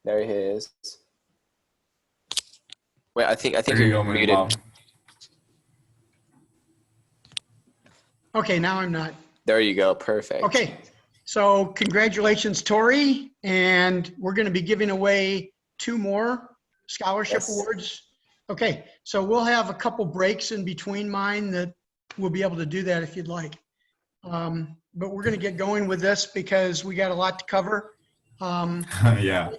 There he is. Wait, I think There you you're go, my muted. mom. Okay, now I'm not. There you go. Perfect. Okay, so congratulations, Tori. And we're going to be giving away 2 more scholarship Yes. awards. Okay, so we'll have a couple breaks in between mine that we'll be able to do that if you'd like. But we're going to get going with this because we got a lot to cover. Yeah.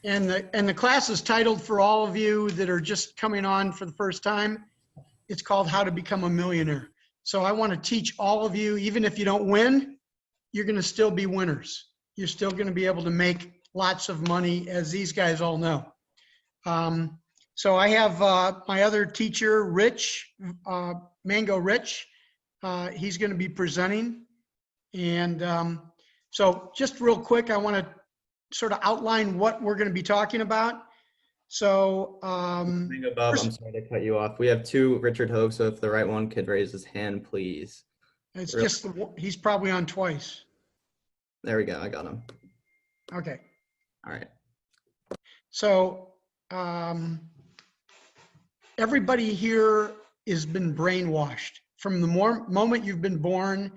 And the class is titled, for all of you that are just coming on for the first time, it's called How to Become a Millionaire. So I want to teach all of you, even if you don't win, you're going to still be winners. You're still going to be able to make lots of money, as these guys all know. So I have my other teacher, Rich, Mango Rich. He's going to be presenting. And so just real quick, I want to sort of outline what we're going to be talking about. So, Mango Bob, I'm sorry to cut you off. We have 2 Richard Hoag, so if the right one could raise his hand, please. it's just, he's probably on twice. There we go. I got him. Okay. All right. So, everybody here has been brainwashed. From the moment you've been born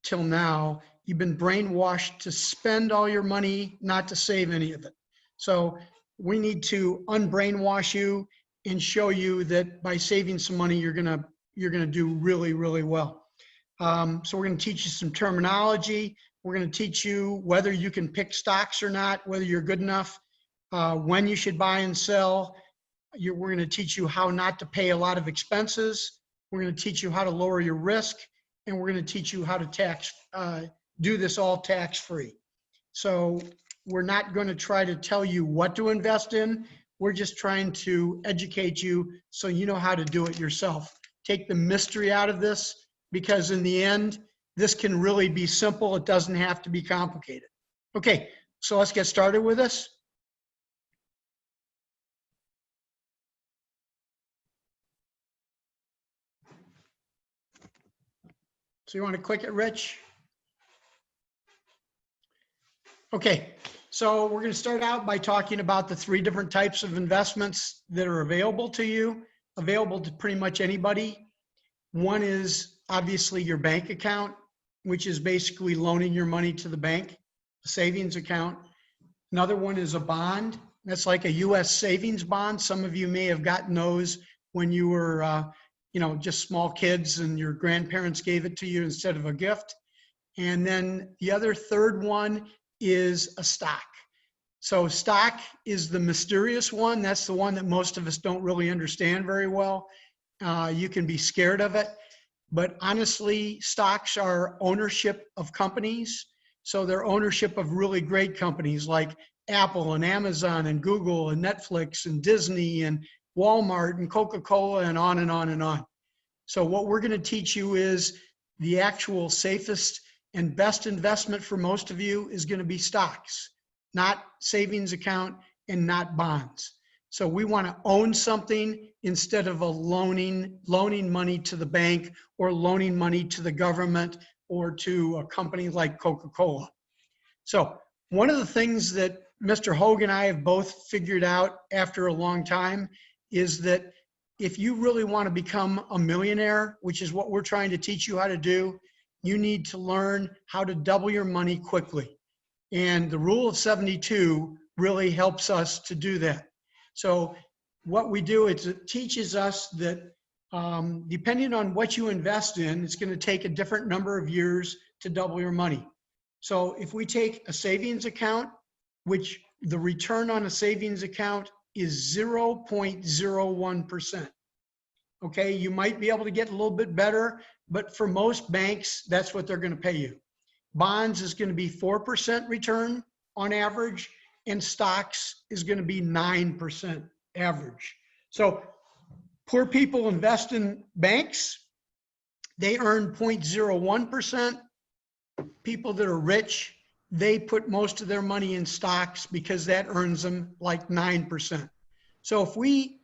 till now, you've been brainwashed to spend all your money, not to save any of it. So we need to unbrainwash you and show you that by saving some money, you're gonna do really, really well. So we're gonna teach you some terminology. We're gonna teach you whether you can pick stocks or not, whether you're good enough, when you should buy and sell. We're gonna teach you how not to pay a lot of expenses. We're gonna teach you how to lower your risk, and we're gonna teach you how to do this all tax-free. So we're not going to try to tell you what to invest in. We're just trying to educate you so you know how to do it yourself. Take the mystery out of this, because in the end, this can really be simple. It doesn't have to be complicated. Okay, so let's get started with this. So you want to click it, Rich? Okay, so we're going to start out by talking about the 3 different types of investments that are available to you, available to pretty much anybody. One is obviously your bank account, which is basically loaning your money to the bank, a savings account. Another one is a bond. That's like a U.S. savings bond. Some of you may have gotten those when you were, just small kids and your grandparents gave it to you instead of a gift. And then the other third one is a stock. So stock is the mysterious one. That's the one that most of us don't really understand very well. You can be scared of it, but honestly, stocks are ownership of companies. So they're ownership of really great companies like Apple and Amazon and Google and Netflix and Disney and Walmart and Coca-Cola and on and on and on. So what we're going to teach you is the actual safest and best investment for most of you is going to be stocks, not savings account and not bonds. So we want to own something instead of loaning money to the bank or loaning money to the government or to a company like Coca-Cola. So one of the things that Mr. Hoag and I have both figured out after a long time is that if you really want to become a millionaire, which is what we're trying to teach you how to do, you need to learn how to double your money quickly. And the rule of 72 really helps us to do that. So what we do is it teaches us that depending on what you invest in, it's going to take a different number of years to double your money. So if we take a savings account, which the return on a savings account is 0.01%. Okay, you might be able to get a little bit better, but for most banks, that's what they're going to pay you. Bonds is going to be 4% return on average, and stocks is going to be 9% average. So poor people invest in banks. They earn 0.01%. People that are rich, they put most of their money in stocks because that earns them like 9%. So if we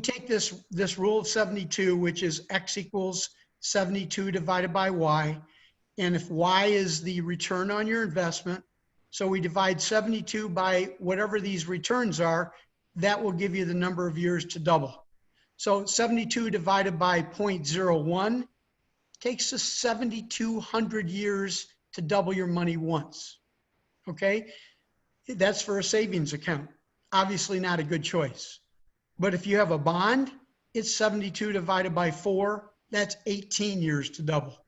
take this rule of 72, which is X equals 72 divided by Y, and if Y is the return on your investment, So we divide 72 by whatever these returns are. That will give you the number of years to double. So 72 divided by 0.01 takes us 7,200 years to double your money once. Okay? That's for a savings account. Obviously not a good choice. But if you have a bond, it's 72 divided by 4. That's 18 years to double.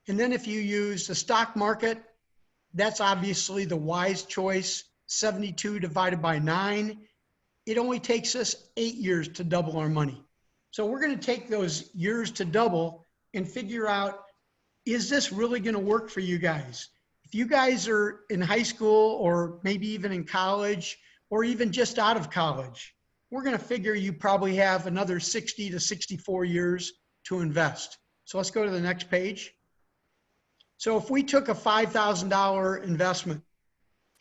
And then if you use the stock market, that's obviously the wise choice. 72 divided by 9. It only takes us 8 years to double our money. So we're going to take those years to double and figure out, is this really going to work for you guys? If you guys are in high school or maybe even in college or even just out of college, we're going to figure you probably have another 60 to 64 years to invest. So let's go to the next page. So if we took a $5,000 investment,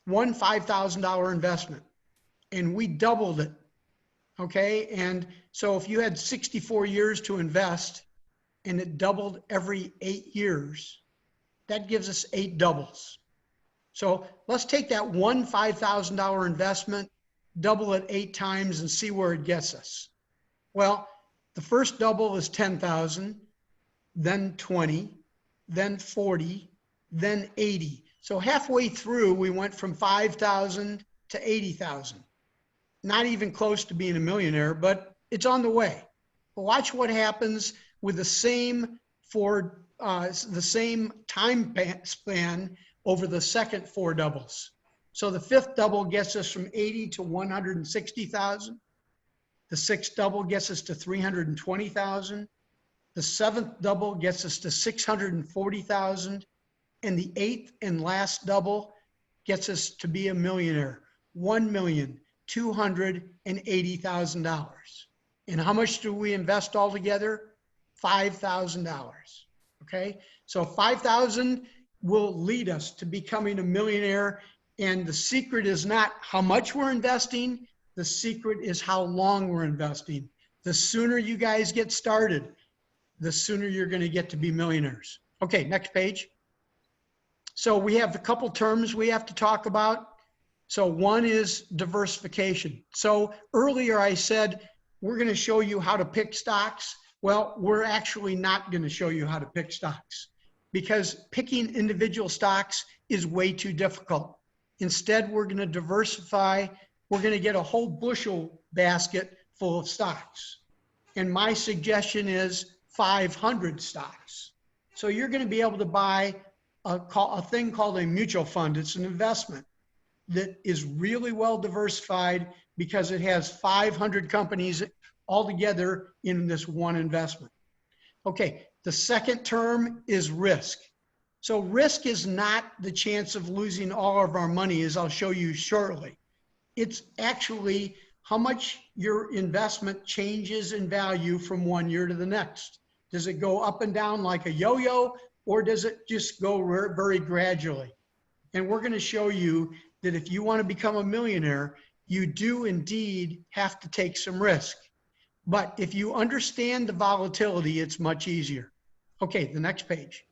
one $5,000 investment, and we doubled it, okay? And so if you had 64 years to invest and it doubled every 8 years, that gives us 8 doubles. So let's take that one $5,000 investment, double it 8 times and see where it gets us. Well, the first double is 10,000, then 20, then 40, then 80. So halfway through, we went from 5,000 to 80,000. Not even close to being a millionaire, but it's on the way. Watch what happens with the same time span over the second 4 doubles. So the 5th double gets us from 80 to 160,000. The 6th double gets us to 320,000. The 7th double gets us to 640,000. And the 8th and last double gets us to be a millionaire, $1,280,000. And how much do we invest altogether? $5,000. Okay, so 5,000 will lead us to becoming a millionaire. And the secret is not how much we're investing. The secret is how long we're investing. The sooner you guys get started, the sooner you're going to get to be millionaires. Okay, next page. So we have a couple terms we have to talk about. So one is diversification. So earlier I said, we're going to show you how to pick stocks. Well, we're actually not going to show you how to pick stocks because picking individual stocks is way too difficult. Instead, we're going to diversify. We're going to get a whole bushel basket full of stocks. And my suggestion is 500 stocks. So you're going to be able to buy a thing called a mutual fund. It's an investment that is really well diversified because it has 500 companies all together in this one investment. Okay, the second term is risk. So risk is not the chance of losing all of our money, as I'll show you shortly. It's actually how much your investment changes in value from one year to the next. Does it go up and down like a yo-yo, or does it just go very gradually? And we're going to show you that if you want to become a millionaire, you do indeed have to take some risk. But if you understand the volatility, it's much easier. Okay, the next page.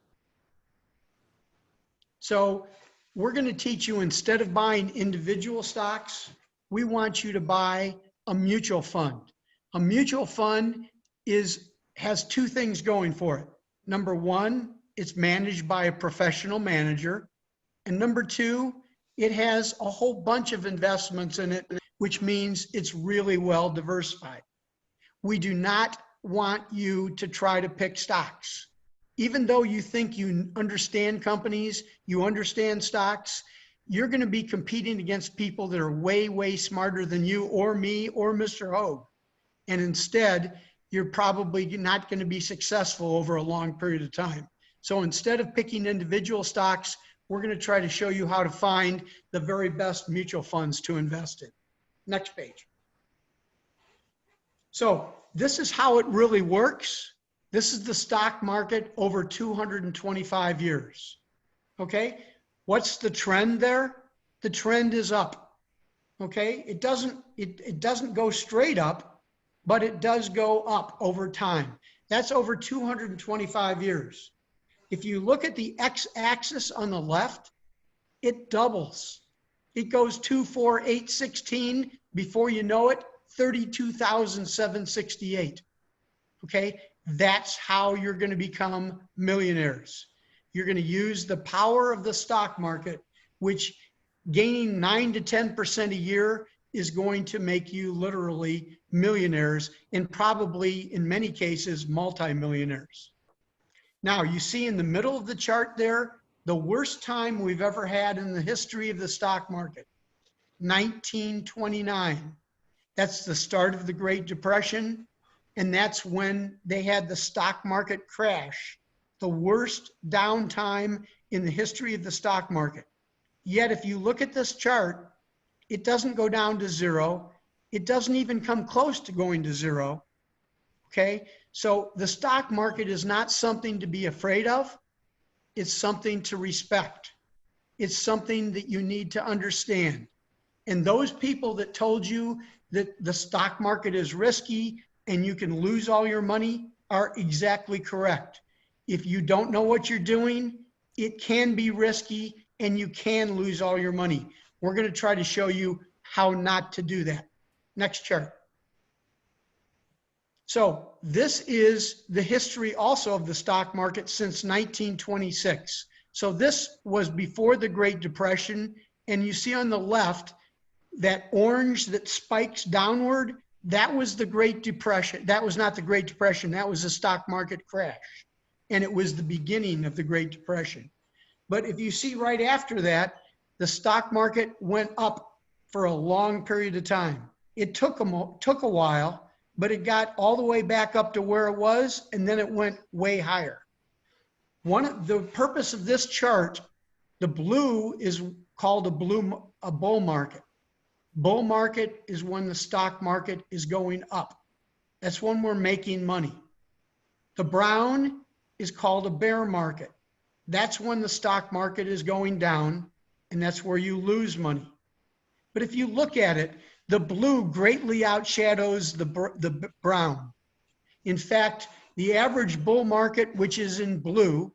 So we're going to teach you, instead of buying individual stocks, we want you to buy a mutual fund. A mutual fund has 2 things going for it. Number 1, it's managed by a professional manager. And number 2, it has a whole bunch of investments in it, which means it's really well diversified. We do not want you to try to pick stocks. Even though you think you understand companies, you understand stocks, you're going to be competing against people that are way, way smarter than you or me or Mr. Hoag. And instead, you're probably not going to be successful over a long period of time. So instead of picking individual stocks, we're going to try to show you how to find the very best mutual funds to invest in. Next page. So this is how it really works. This is the stock market over 225 years. Okay, what's the trend there? The trend is up. Okay, it doesn't go straight up, but it does go up over time. That's over 225 years. If you look at the x-axis on the left, it doubles. It goes 2, 4, 8, 16. Before you know it, 32,768. Okay, that's how you're going to become millionaires. You're going to use the power of the stock market, which gaining 9 to 10% a year is going to make you literally millionaires, and probably in many cases multimillionaires. Now you see in the middle of the chart there, the worst time we've ever had in the history of the stock market, 1929. That's the start of the Great Depression, and that's when they had the stock market crash, the worst downtime in the history of the stock market. Yet if you look at this chart, it doesn't go down to zero. It doesn't even come close to going to zero. Okay, so the stock market is not something to be afraid of. It's something to respect. It's something that you need to understand. And those people that told you that the stock market is risky and you can lose all your money are exactly correct. If you don't know what you're doing, it can be risky and you can lose all your money. We're going to try to show you how not to do that. Next chart. So this is the history also of the stock market since 1926. So this was before the Great Depression, and you see on the left that orange that spikes downward, that was the Great Depression. That was not the Great Depression, that was a stock market crash. And it was the beginning of the Great Depression. But if you see right after that, the stock market went up for a long period of time. It took a while, but it got all the way back up to where it was, and then it went way higher. The purpose of this chart, the blue is called a bull market. Bull market is when the stock market is going up. That's when we're making money. The brown is called a bear market. That's when the stock market is going down, and that's where you lose money. But if you look at it, the blue greatly outshadows the brown. In fact, the average bull market, which is in blue,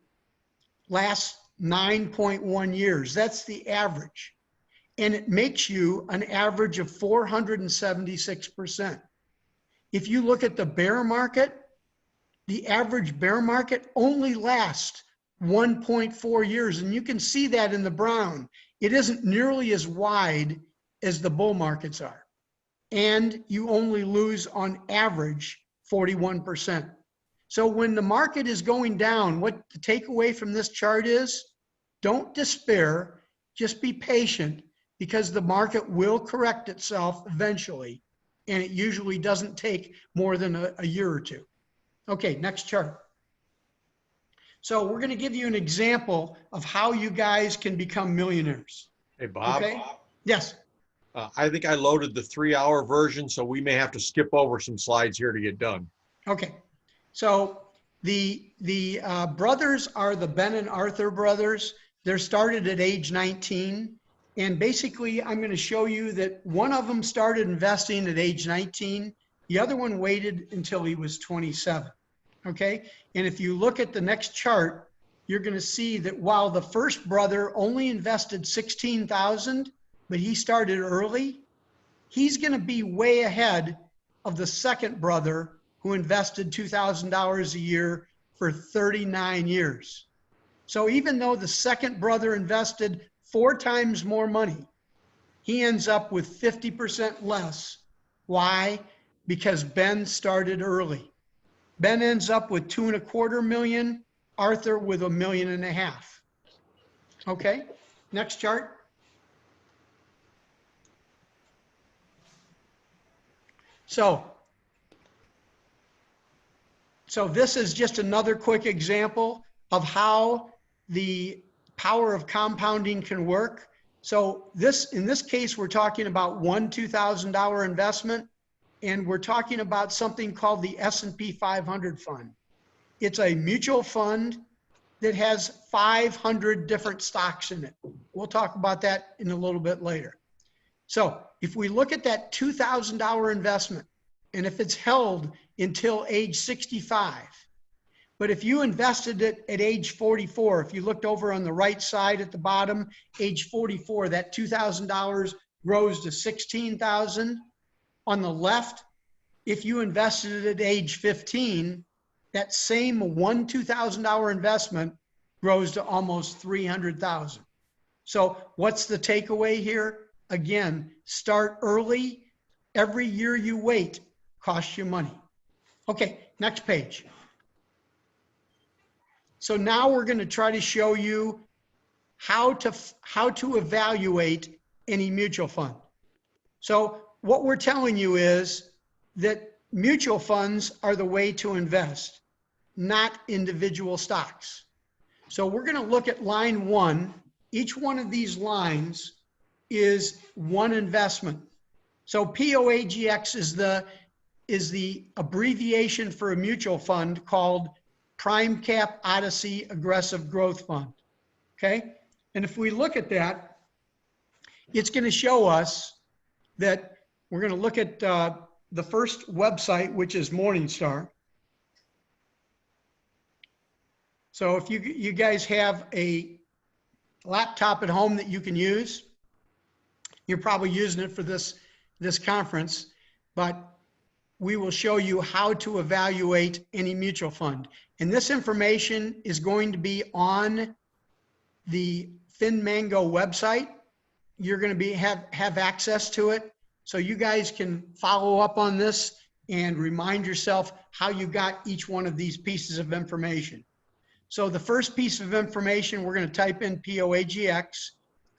lasts 9.1 years. That's the average. And it makes you an average of 476%. If you look at the bear market, the average bear market only lasts 1.4 years. And you can see that in the brown. It isn't nearly as wide as the bull markets are. And you only lose on average 41%. So when the market is going down, what the takeaway from this chart is, don't despair, just be patient, because the market will correct itself eventually. And it usually doesn't take more than a year or two. Okay, next chart. So we're going to give you an example of how you guys can become millionaires. Hey, Bob. Okay? Yes. I think I loaded the 3-hour version, so we may have to skip over some slides here to get done. Okay. So the brothers are the Ben and Arthur brothers. They're started at age 19. And basically, I'm going to show you that one of them started investing at age 19. The other one waited until he was 27. Okay. And if you look at the next chart, you're going to see that while the first brother only invested $16,000, but he started early, he's going to be way ahead of the second brother who invested $2,000 a year for 39 years. So even though the second brother invested 4 times more money, he ends up with 50% less. Why? Because Ben started early. Ben ends up with $2.25 million, Arthur with $1.5 million. Okay, next chart. So this is just another quick example of how the power of compounding can work. So in this case, we're talking about one $2,000 investment, and we're talking about something called the S&P 500 fund. It's a mutual fund that has 500 different stocks in it. We'll talk about that in a little bit later. So if we look at that $2,000 investment, and if it's held until age 65, But if you invested it at age 44, if you looked over on the right side at the bottom, age 44, that $2,000 grows to $16,000. On the left, if you invested it at age 15, that same $2,000 investment grows to almost $300,000. So what's the takeaway here? Again, start early. Every year you wait costs you money. Okay, next page. So now we're going to try to show you how to evaluate any mutual fund. So what we're telling you is that mutual funds are the way to invest, not individual stocks. So we're going to look at line 1. Each one of these lines is one investment. So POAGX is the abbreviation for a mutual fund called Prime Cap Odyssey Aggressive Growth Fund. Okay? And if we look at that, it's going to show us that we're going to look at the first website, which is Morningstar. So if you guys have a laptop at home that you can use, you're probably using it for this conference, but we will show you how to evaluate any mutual fund. And this information is going to be on the FinMango website. You're going to have access to it. So you guys can follow up on this and remind yourself how you got each one of these pieces of information. So the first piece of information, we're going to type in POAGX.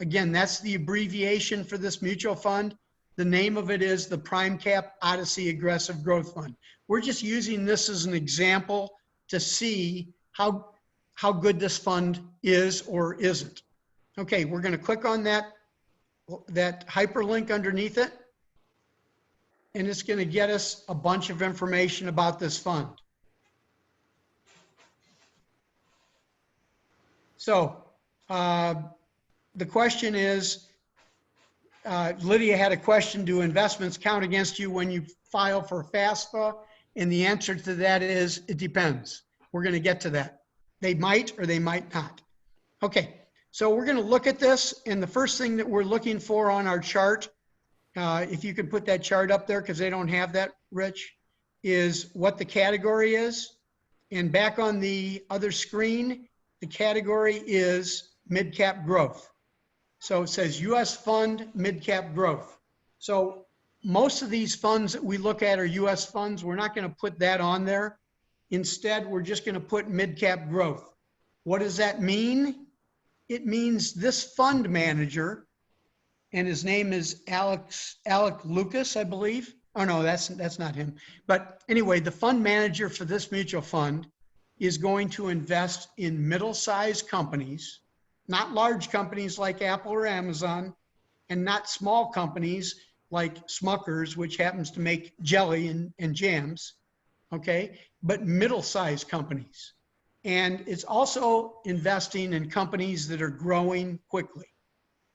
Again, that's the abbreviation for this mutual fund. The name of it is the Prime Cap Odyssey Aggressive Growth Fund. We're just using this as an example to see how good this fund is or isn't. Okay, we're going to click on that hyperlink underneath it, and it's going to get us a bunch of information about this fund. So the question is, Lydia had a question, do investments count against you when you file for FAFSA? And the answer to that is, it depends. We're going to get to that. They might or they might not. Okay, so we're going to look at this, and the first thing that we're looking for on our chart, if you could put that chart up there because they don't have that, Rich, is what the category is. And back on the other screen, the category is mid-cap growth. So it says US fund, mid-cap growth. So most of these funds that we look at are US funds. We're not going to put that on there. Instead, we're just going to put mid-cap growth. What does that mean? It means this fund manager, and his name is Alec Lucas, I believe. Oh no, that's not him. But anyway, the fund manager for this mutual fund is going to invest in middle-sized companies, not large companies like Apple or Amazon, and not small companies like Smucker's, which happens to make jelly and jams, okay? But middle-sized companies. And it's also investing in companies that are growing quickly,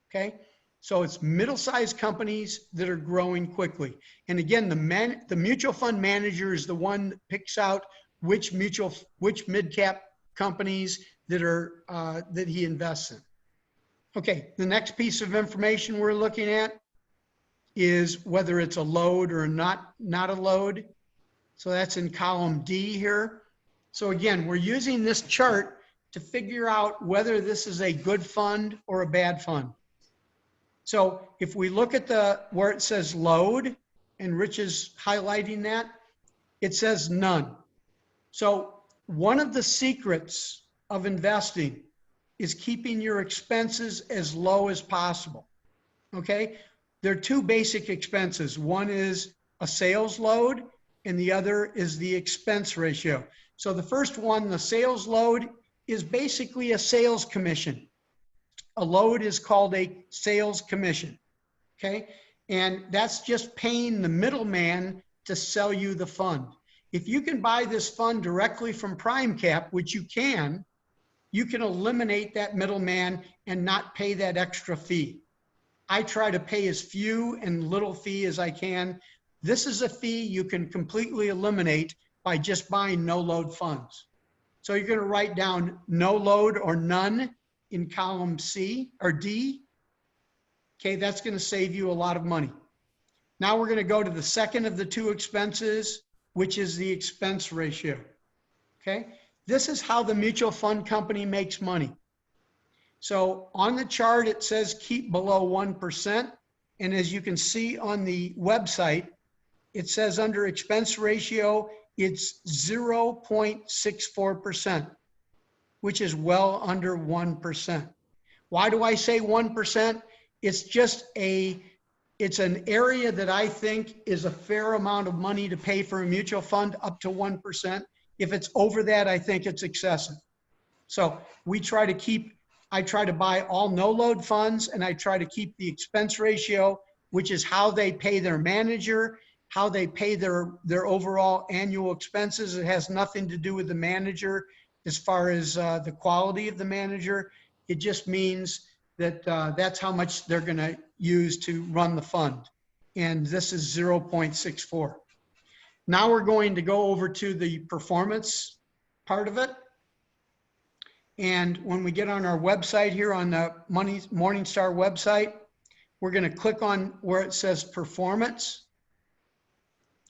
okay? So it's middle-sized companies that are growing quickly. And again, the mutual fund manager is the one that picks out which mid-cap companies that he invests in. Okay, the next piece of information we're looking at is whether it's a load or not a load. So that's in column D here. So again, we're using this chart to figure out whether this is a good fund or a bad fund. So if we look at where it says load, and Rich is highlighting that, it says none. So one of the secrets of investing is keeping your expenses as low as possible, okay? There are two basic expenses. One is a sales load, and the other is the expense ratio. So the first one, the sales load, is basically a sales commission. A load is called a sales commission, okay? And that's just paying the middleman to sell you the fund. If you can buy this fund directly from PrimeCap, which you can eliminate that middleman and not pay that extra fee. I try to pay as few and little fee as I can. This is a fee you can completely eliminate by just buying no load funds. So you're going to write down no load or none in column C or D. Okay, that's going to save you a lot of money. Now we're going to go to the second of the two expenses, which is the expense ratio. Okay, this is how the mutual fund company makes money. So on the chart, it says keep below 1%. And as you can see on the website, it says under expense ratio, it's 0.64%, which is well under 1%. Why do I say 1%? It's just it's an area that I think is a fair amount of money to pay for a mutual fund, up to 1%. If it's over that, I think it's excessive. So I try to buy all no load funds, and I try to keep the expense ratio, which is how they pay their manager, how they pay their overall annual expenses. It has nothing to do with the manager as far as the quality of the manager. It just means that that's how much they're going to use to run the fund. And this is 0.64. Now we're going to go over to the performance part of it. And when we get on our website here, on the Morningstar website, we're going to click on where it says performance.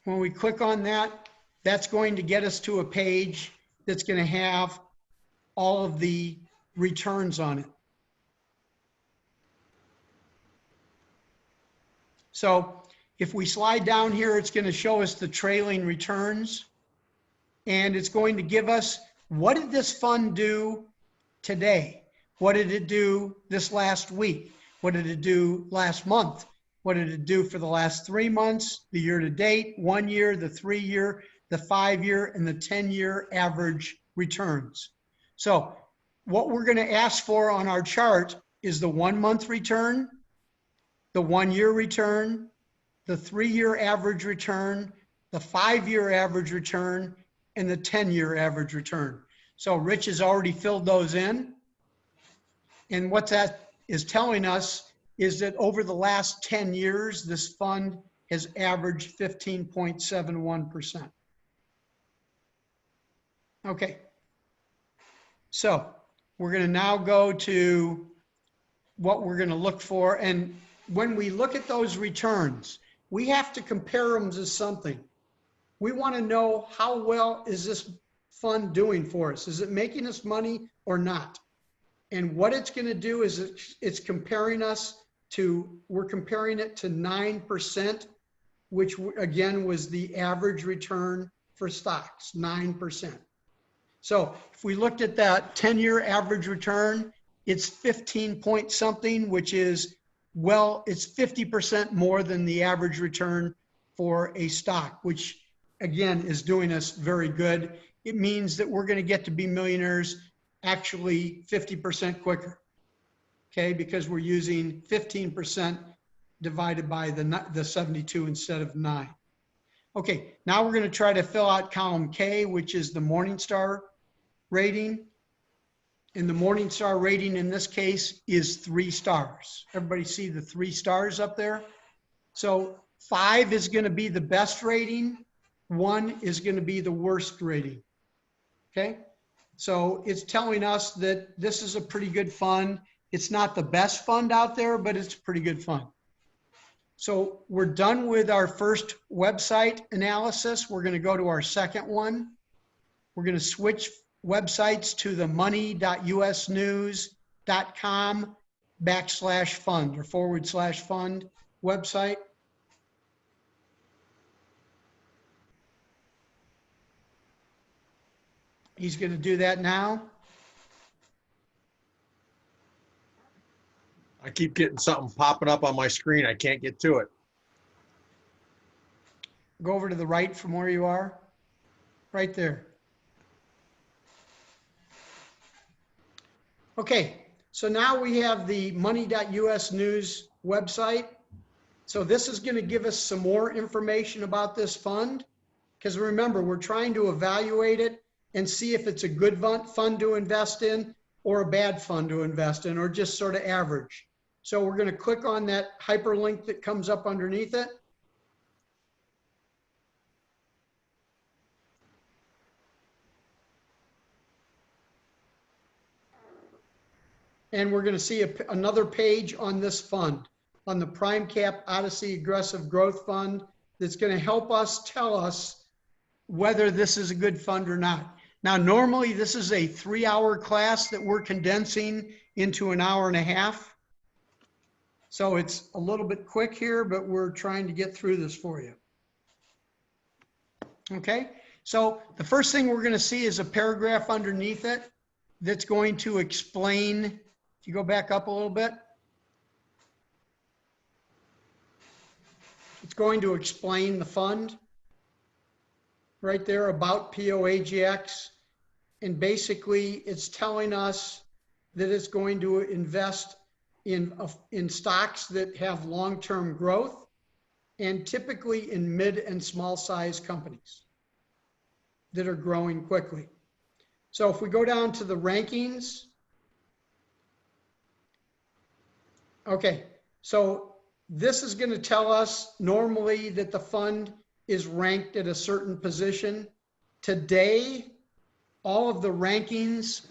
When we click on that, that's going to get us to a page that's going to have all of the returns on it. So if we slide down here, it's going to show us the trailing returns, and it's going to give us, what did this fund do today? What did it do this last week? What did it do last month? What did it do for the last 3 months, the year to date, 1 year, the 3 year, the 5 year, and the 10-year average returns? So what we're going to ask for on our chart is the 1 month return, the 1 year return, the 3 year average return, the 5 year average return, and the 10-year average return. So Rich has already filled those in. And what that is telling us is that over the last 10 years, this fund has averaged 15.71%. Okay. So we're going to now go to what we're going to look for. And when we look at those returns, we have to compare them to something. We want to know, how well is this fund doing for us? Is it making us money or not? And what it's going to do is it's comparing us to, we're comparing it to 9%, which again was the average return for stocks, 9%. So if we looked at that 10-year average return, it's 15 point something, which is, well, it's 50% more than the average return for a stock, which again is doing us very good. It means that we're going to get to be millionaires actually 50% quicker, okay? Because we're using 15% divided by the 72 instead of 9. Okay, now we're going to try to fill out column K, which is the Morningstar rating. And the Morningstar rating in this case is 3 stars. Everybody see the 3 stars up there? So 5 is going to be the best rating. 1 is going to be the worst rating. Okay, so it's telling us that this is a pretty good fund. It's not the best fund out there, but it's a pretty good fund. So we're done with our first website analysis. We're going to go to our second one. We're going to switch websites to the money.usnews.com/fund or /fund website. He's going to do that now. I keep getting something popping up on my screen. I can't get to it. Go over to the right from where you are. Right there. Okay, so now we have the money.us news website. So this is going to give us some more information about this fund, because remember, we're trying to evaluate it and see if it's a good fund to invest in or a bad fund to invest in, or just sort of average. So we're going to click on that hyperlink that comes up underneath it. And we're going to see another page on this fund, on the Prime Cap Odyssey Aggressive Growth Fund, that's going to help us tell us whether this is a good fund or not. Now, normally this is a 3-hour class that we're condensing into an hour and a half. So it's a little bit quick here, but we're trying to get through this for you. Okay, so the first thing we're going to see is a paragraph underneath it that's going to explain, if you go back up a little bit, it's going to explain the fund right there about POAGX. And basically it's telling us that it's going to invest in stocks that have long-term growth and typically in mid and small size companies that are growing quickly. So if we go down to the rankings, okay, so this is going to tell us normally that the fund is ranked at a certain position. Today, all of the rankings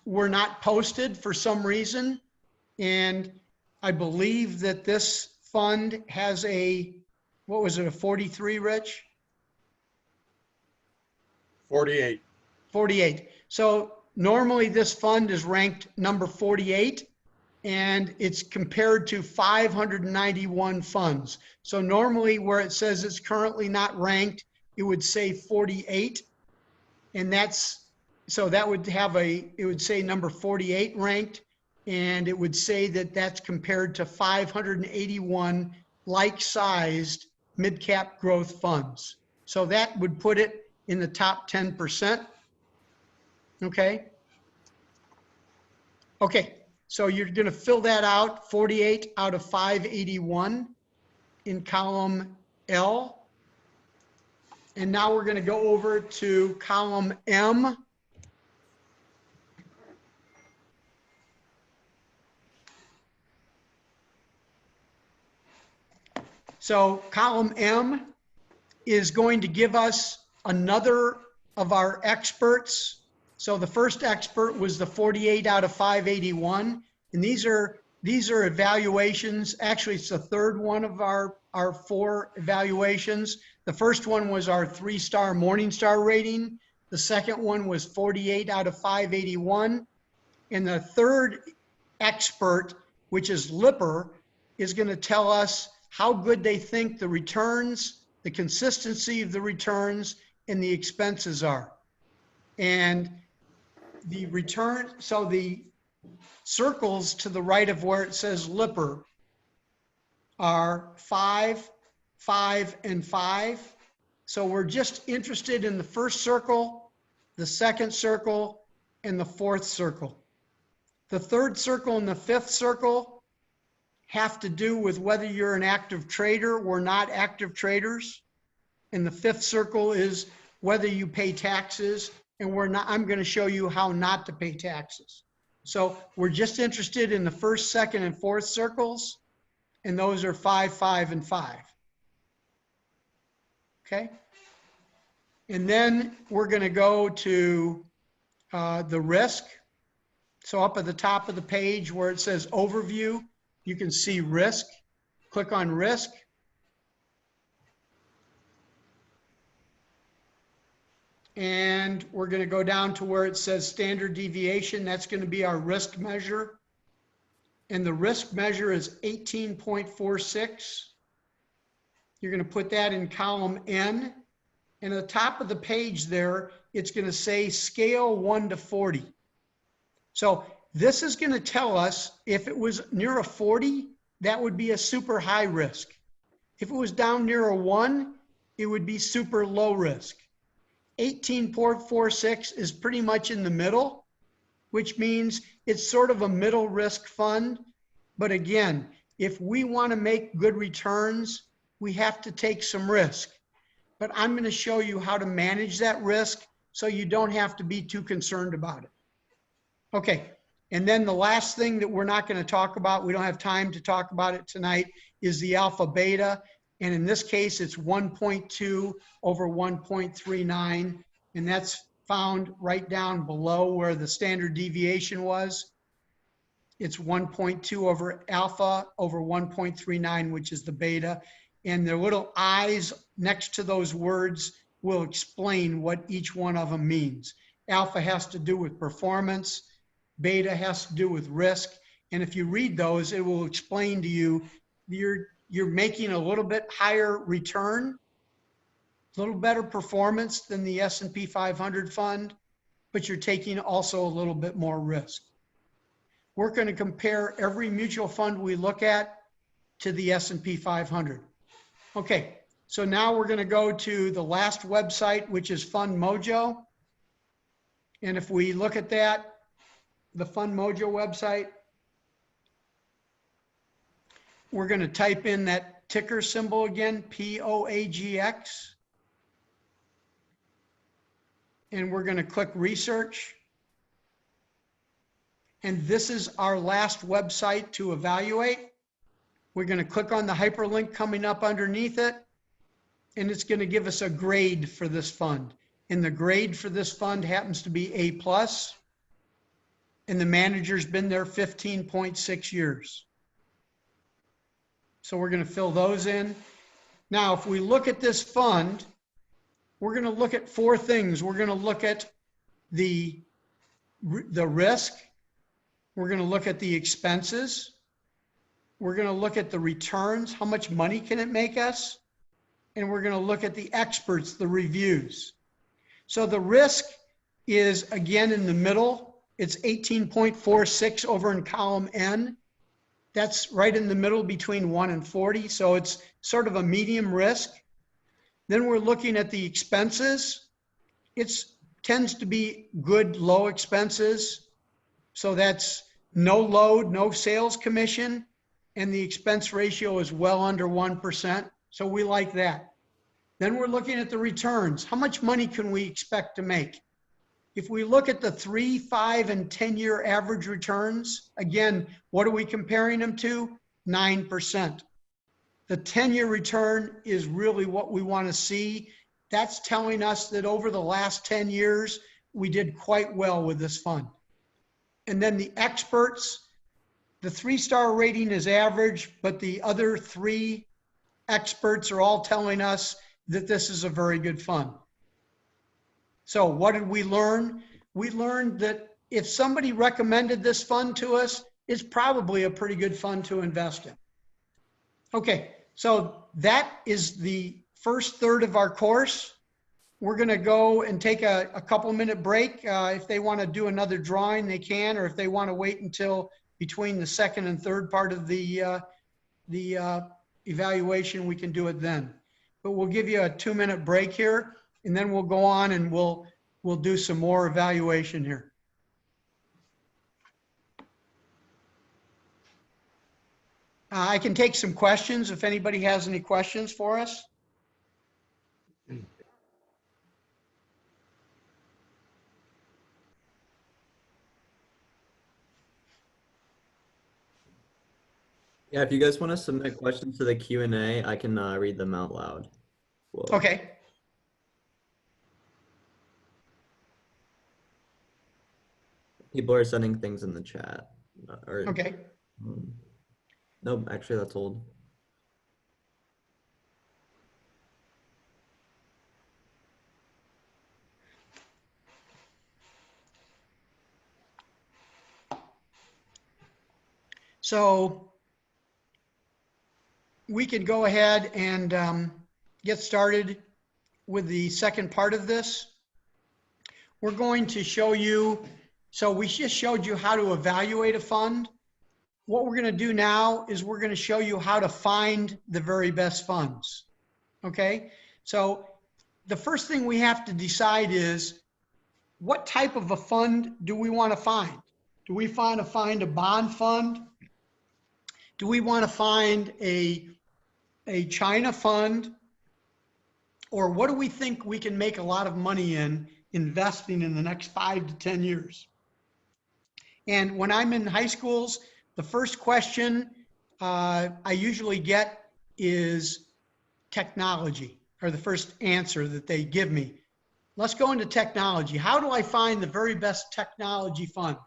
were not posted for some reason. And I believe that this fund has a, what was it, a 43, Rich? 48. 48. So normally this fund is ranked number 48 and it's compared to 591 funds. So normally where it says it's currently not ranked, it would say 48. And that's, so that would have a, it would say number 48 ranked. And it would say that that's compared to 581 like-sized mid-cap growth funds. So that would put it in the top 10%. Okay. Okay. So you're going to fill that out, 48 out of 581 in column L. And now we're going to go over to column M. So column M is going to give us another of our experts. So the first expert was the 48 out of 581. And these are evaluations. Actually, it's the third one of our 4 evaluations. The first one was our 3-star Morningstar rating. The second one was 48 out of 581. And the third expert, which is Lipper, is going to tell us how good they think the returns, the consistency of the returns, and the expenses are. And the return, so the circles to the right of where it says Lipper are 5, 5, and 5. So we're just interested in the first circle, the second circle, and the fourth circle. The third circle and the fifth circle have to do with whether you're an active trader or not active traders. And the fifth circle is whether you pay taxes, and I'm going to show you how not to pay taxes. So we're just interested in the first, second, and fourth circles, and those are 5, 5, and 5. Okay? And then we're going to go to the risk. So up at the top of the page where it says overview, you can see risk. Click on risk. And we're going to go down to where it says standard deviation. That's going to be our risk measure. And the risk measure is 18.46. You're going to put that in column N. And at the top of the page there, it's going to say scale 1 to 40. So this is going to tell us if it was near a 40, that would be a super high risk. If it was down near a 1, it would be super low risk. 18.46 is pretty much in the middle, which means it's sort of a middle risk fund. But again, if we want to make good returns, we have to take some risk. But I'm going to show you how to manage that risk so you don't have to be too concerned about it. Okay. And then the last thing that we're not going to talk about, we don't have time to talk about it tonight, is the alpha beta. And in this case, it's 1.2 over 1.39. And that's found right down below where the standard deviation was. it's 1.2 over alpha over 1.39, which is the beta. And the little I's next to those words will explain what each one of them means. Alpha has to do with performance. Beta has to do with risk. And if you read those, it will explain to you you're making a little bit higher return, a little better performance than the S&P 500 fund, but you're taking also a little bit more risk. We're going to compare every mutual fund we look at to the S&P 500. Okay, so now we're going to go to the last website, which is Fund Mojo. And if we look at that, the Fund Mojo website, we're going to type in that ticker symbol again, POAGX. And we're going to click research. And this is our last website to evaluate. We're going to click on the hyperlink coming up underneath it, and it's going to give us a grade for this fund. And the grade for this fund happens to be A+, and the manager's been there 15.6 years. So we're going to fill those in. Now, if we look at this fund, we're going to look at four things. We're going to look at the risk. We're going to look at the expenses. We're going to look at the returns. How much money can it make us? And we're going to look at the experts, the reviews. So the risk is, again, in the middle. It's 18.46 over in column N. That's right in the middle between 1 and 40. So it's sort of a medium risk. Then we're looking at the expenses. It tends to be good, low expenses. So that's no load, no sales commission, and the expense ratio is well under 1%. So we like that. Then we're looking at the returns. How much money can we expect to make? If we look at the 3, 5, and 10-year average returns, again, what are we comparing them to? 9%. The 10-year return is really what we want to see. That's telling us that over the last 10 years, we did quite well with this fund. And then the experts, the 3-star rating is average, but the other 3 experts are all telling us that this is a very good fund. So what did we learn? We learned that if somebody recommended this fund to us, it's probably a pretty good fund to invest in. Okay, so that is the first third of our course. We're going to go and take a couple-minute break. If they want to do another drawing, they can, or if they want to wait until between the second and third part of the evaluation, we can do it then. But we'll give you a 2-minute break here, and then we'll go on and we'll do some more evaluation here. I can take some questions if anybody has any questions for us. Yeah, if you guys want to submit questions to the Q&A, I can read them out loud. Whoa. Okay. People are sending things in the chat. Okay. Nope, actually that's old. So we could go ahead and get started with the second part of this. We're going to show you, so we just showed you how to evaluate a fund. What we're going to do now is we're going to show you how to find the very best funds. Okay, so the first thing we have to decide is what type of a fund do we want to find? Do we want to find a bond fund? Do we want to find a China fund? Or what do we think we can make a lot of money in investing in the next 5 to 10 years? And when I'm in high schools, the first question I usually get is technology, or the first answer that they give me. Let's go into technology. How do I find the very best technology fund?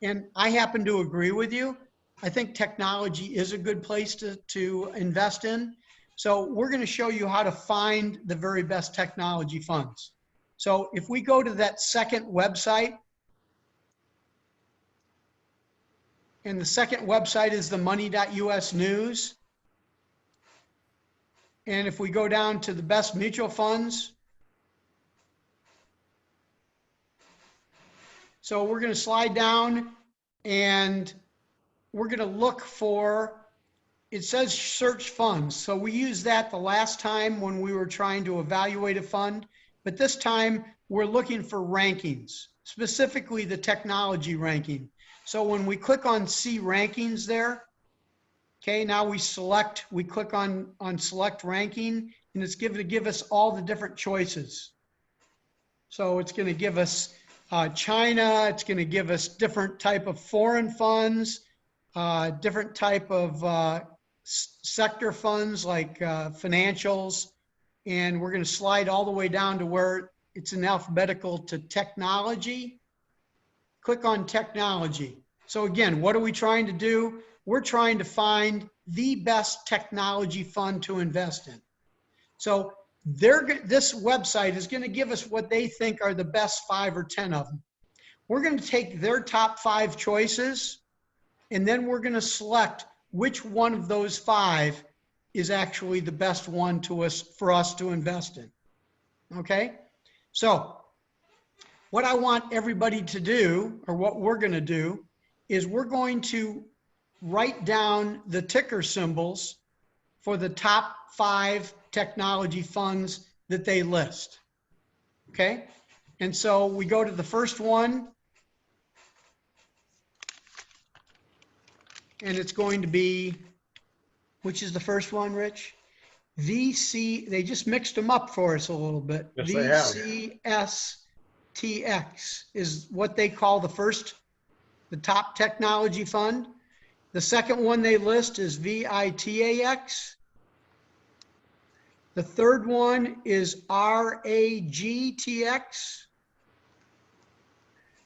And I happen to agree with you. I think technology is a good place to invest in. So we're going to show you how to find the very best technology funds. So if we go to that second website, and the second website is the money.us news. And if we go down to the best mutual funds, so we're going to slide down and we're going to look for, it says search funds. So we used that the last time when we were trying to evaluate a fund, but this time we're looking for rankings, specifically the technology ranking. So when we click on see rankings there, okay, now we click on select ranking, and it's going to give us all the different choices. So it's going to give us China, it's going to give us different type of foreign funds, different type of sector funds like financials, and we're going to slide all the way down to where it's in alphabetical to technology. Click on technology. So again, what are we trying to do? We're trying to find the best technology fund to invest in. So this website is going to give us what they think are the best 5 or 10 of them. We're going to take their top 5 choices, and then we're going to select which one of those 5 is actually the best one for us to invest in. Okay? So what I want everybody to do, or what we're going to do, is we're going to write down the ticker symbols for the top 5 technology funds that they list. Okay? And so we go to the first one, and it's going to be, which is the first one, Rich? VC, they just mixed them up for us a little bit. Yes, they have. VCSTX is what they call the top technology fund. The second one they list is VITAX. The third one is RAGTX.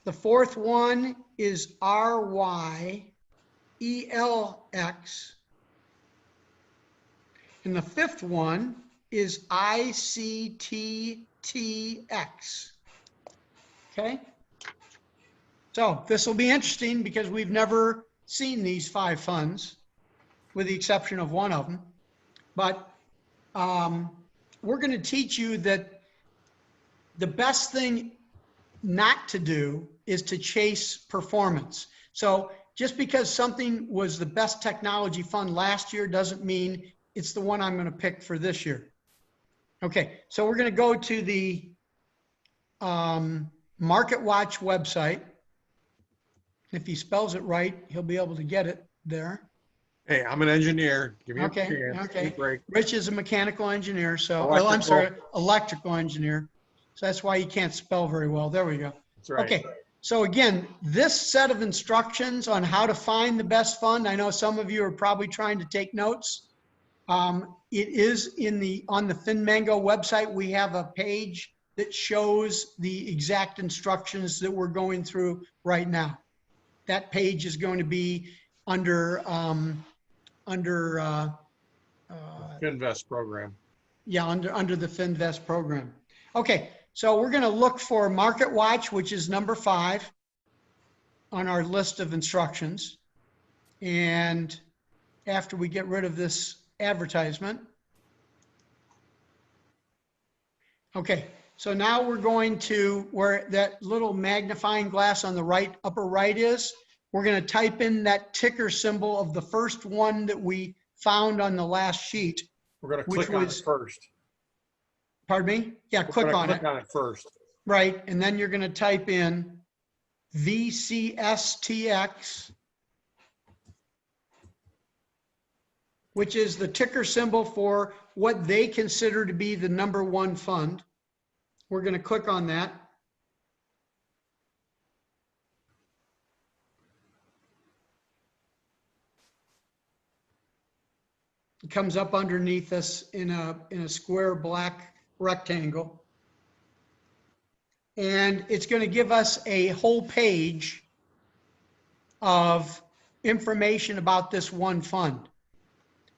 The fourth one is RYELX. And the fifth one is ICTTX. Okay? So this will be interesting because we've never seen these 5 funds, with the exception of one of them. But we're going to teach you that the best thing not to do is to chase performance. So just because something was the best technology fund last year doesn't mean it's the one I'm going to pick for this year. Okay, so we're going to go to the MarketWatch website. If he spells it right, he'll be able to get it there. Hey, I'm an engineer. Give me a Okay, chance. okay. Take a break. Rich is a mechanical engineer, so, well, I'm sorry, electrical engineer. So that's why he can't spell very well. There we go. That's right. Okay, so again, this set of instructions on how to find the best fund, I know some of you are probably trying to take notes. It is on the FinMango website. We have a page that shows the exact instructions that we're going through right now. That page is going to be under FinVest program. Yeah, under the FinVest program. Okay, so we're going to look for MarketWatch, which is number 5 on our list of instructions. And after we get rid of this advertisement. Okay, so now we're going to where that little magnifying glass on the right, upper right is. We're going to type in that ticker symbol of the first one that we found on the last sheet. We're going to click on it first. Pardon me? Yeah, click on it. Click on it first. Right, and then you're going to type in VCSTX, which is the ticker symbol for what they consider to be the number 1 fund. We're going to click on that. It comes up underneath us in a square black rectangle. And it's going to give us a whole page of information about this one fund.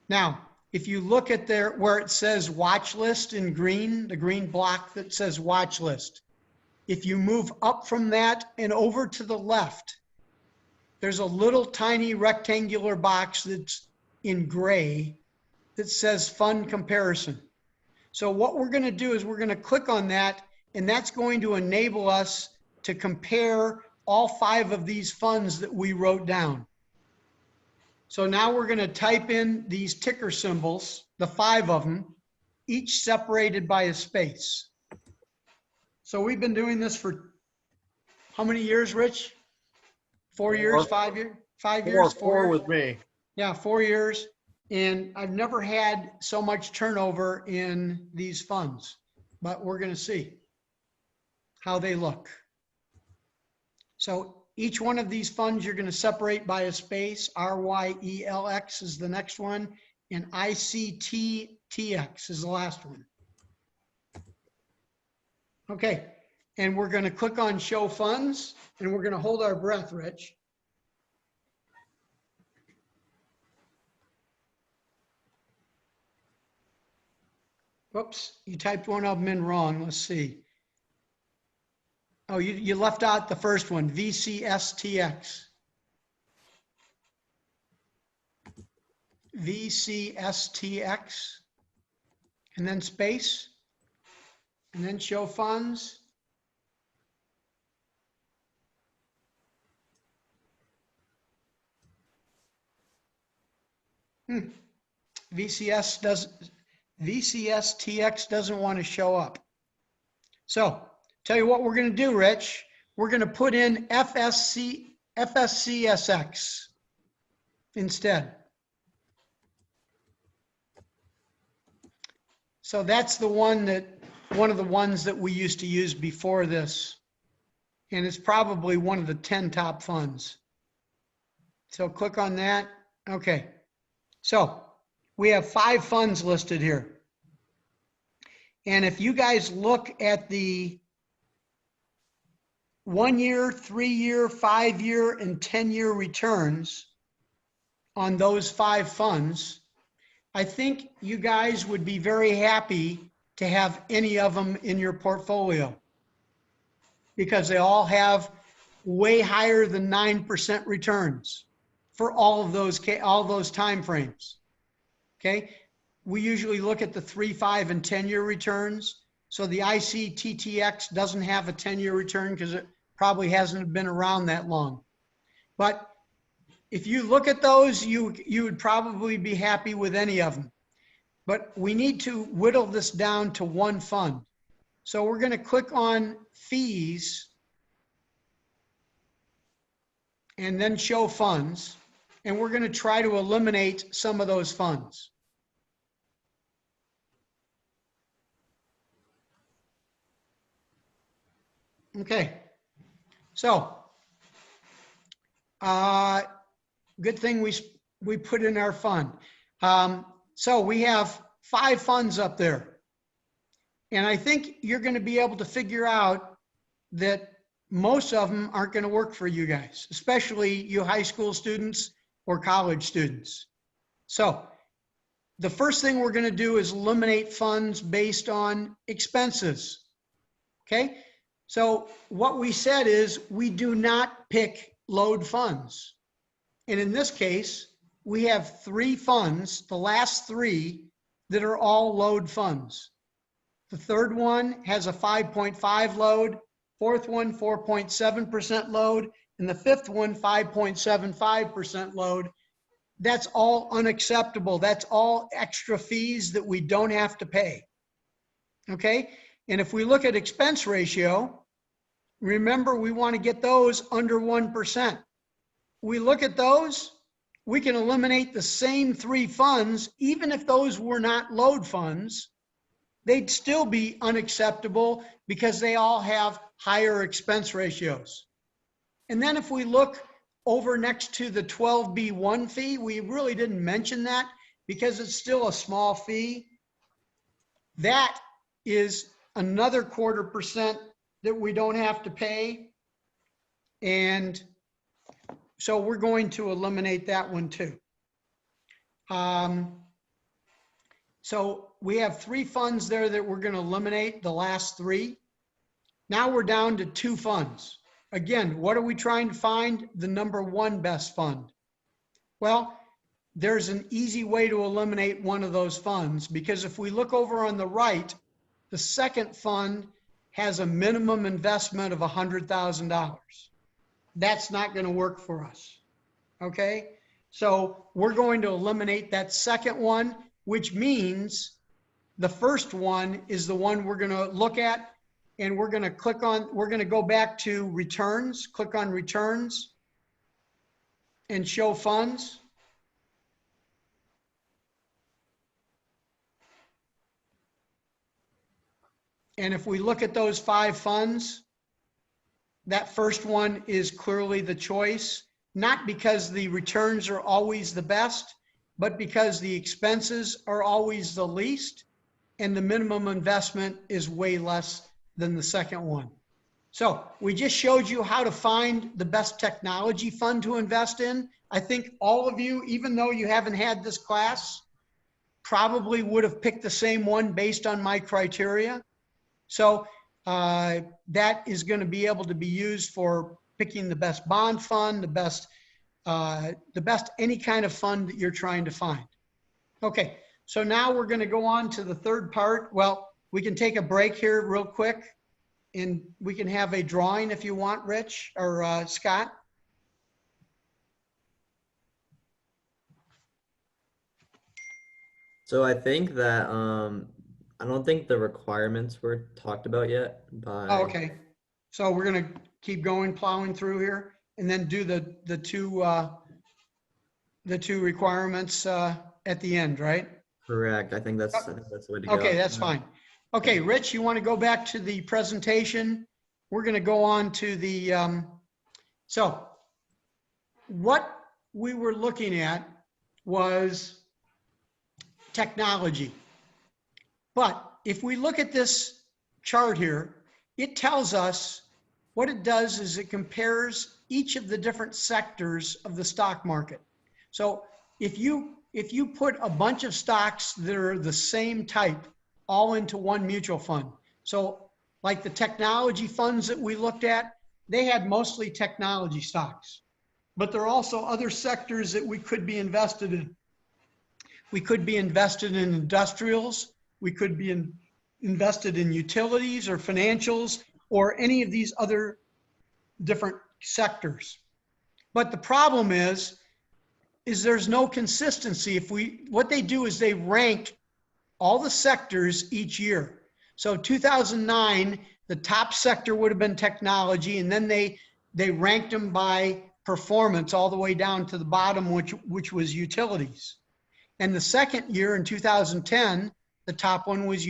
Now, if you look at there where it says watch list in green, the green block that says watch list, if you move up from that and over to the left, there's a little tiny rectangular box that's in gray that says fund comparison. So what we're going to do is we're going to click on that, and that's going to enable us to compare all 5 of these funds that we wrote down. So now we're going to type in these ticker symbols, the 5 of them, each separated by a space. So we've been doing this for how many years, Rich? 4 years, 5 years? 5 years? 4 with me. Yeah, 4 years. And I've never had so much turnover in these funds, but we're going to see how they look. So each one of these funds, you're going to separate by a space. RYELX is the next one, and ICTTX is the last one. Okay, and we're going to click on Show Funds, and we're going to hold our breath, Rich. Whoops, you typed one of them in wrong. Let's see. Oh, you left out the first one, VCSTX. VCSTX, and then space, and then Show Funds. VCSTX doesn't want to show up. So, tell you what we're going to do, Rich. We're going to put in FSCSX instead. So that's the one of the ones that we used to use before this. And it's probably one of the 10 top funds. So click on that. Okay. So we have 5 funds listed here. And if you guys look at the 1 year, 3 year, 5 year, and 10-year returns on those 5 funds, I think you guys would be very happy to have any of them in your portfolio because they all have way higher than 9% returns for all those time frames. Okay, we usually look at the 3, 5, and 10-year returns. So the ICTTX doesn't have a 10-year return because it probably hasn't been around that long. But if you look at those, you would probably be happy with any of them. But we need to whittle this down to one fund. So we're going to click on Fees and then Show Funds. And we're going to try to eliminate some of those funds. Okay, so good thing we put in our fund. So we have 5 funds up there. And I think you're going to be able to figure out that most of them aren't going to work for you guys, especially you high school students or college students. So the first thing we're going to do is eliminate funds based on expenses. Okay, so what we said is we do not pick load funds. And in this case, we have 3 funds, the last 3, that are all load funds. The third one has a 5.5 load, fourth one 4.7% load, and the fifth one 5.75% load. That's all unacceptable. That's all extra fees that we don't have to pay. Okay? And if we look at expense ratio, remember we want to get those under 1%. We look at those, we can eliminate the same 3 funds, even if those were not load funds, they'd still be unacceptable because they all have higher expense ratios. And then if we look over next to the 12B1 fee, we really didn't mention that because it's still a small fee. That is another 0.25% that we don't have to pay. And so we're going to eliminate that one too. So we have 3 funds there that we're going to eliminate, the last 3. Now we're down to 2 funds. Again, what are we trying to find? The number 1 best fund. Well, there's an easy way to eliminate one of those funds, because if we look over on the right, the second fund has a minimum investment of $100,000. That's not going to work for us. Okay? So we're going to eliminate that second one, which means the first one is the one we're going to look at, and we're going to we're going to go back to returns, click on returns and show funds. And if we look at those 5 funds, that first one is clearly the choice, not because the returns are always the best, but because the expenses are always the least and the minimum investment is way less than the second one. So we just showed you how to find the best technology fund to invest in. I think all of you, even though you haven't had this class, probably would have picked the same one based on my criteria. So that is going to be able to be used for picking the best bond fund, the best any kind of fund that you're trying to find. Okay, so now we're going to go on to the third part. Well, we can take a break here real quick, and we can have a drawing if you want, Rich or Scott. So I think that I don't think the requirements were talked about yet by. Oh, okay. So we're going to keep going, plowing through here, and then do the two requirements at the end, right? Correct. I think that's the way to go. Okay, that's fine. Okay, Rich, you want to go back to the presentation? We're going to go on to the, so what we were looking at was technology. But if we look at this chart here, it tells us what it does is it compares each of the different sectors of the stock market. So if you put a bunch of stocks that are the same type all into one mutual fund. So like the technology funds that we looked at, they had mostly technology stocks, but there are also other sectors that we could be invested in. We could be invested in industrials. We could be invested in utilities or financials or any of these other different sectors. But the problem is there's no consistency. What they do is they rank all the sectors each year. So 2009, the top sector would have been technology, and then they ranked them by performance all the way down to the bottom, which was utilities. And the second year in 2010, the top one was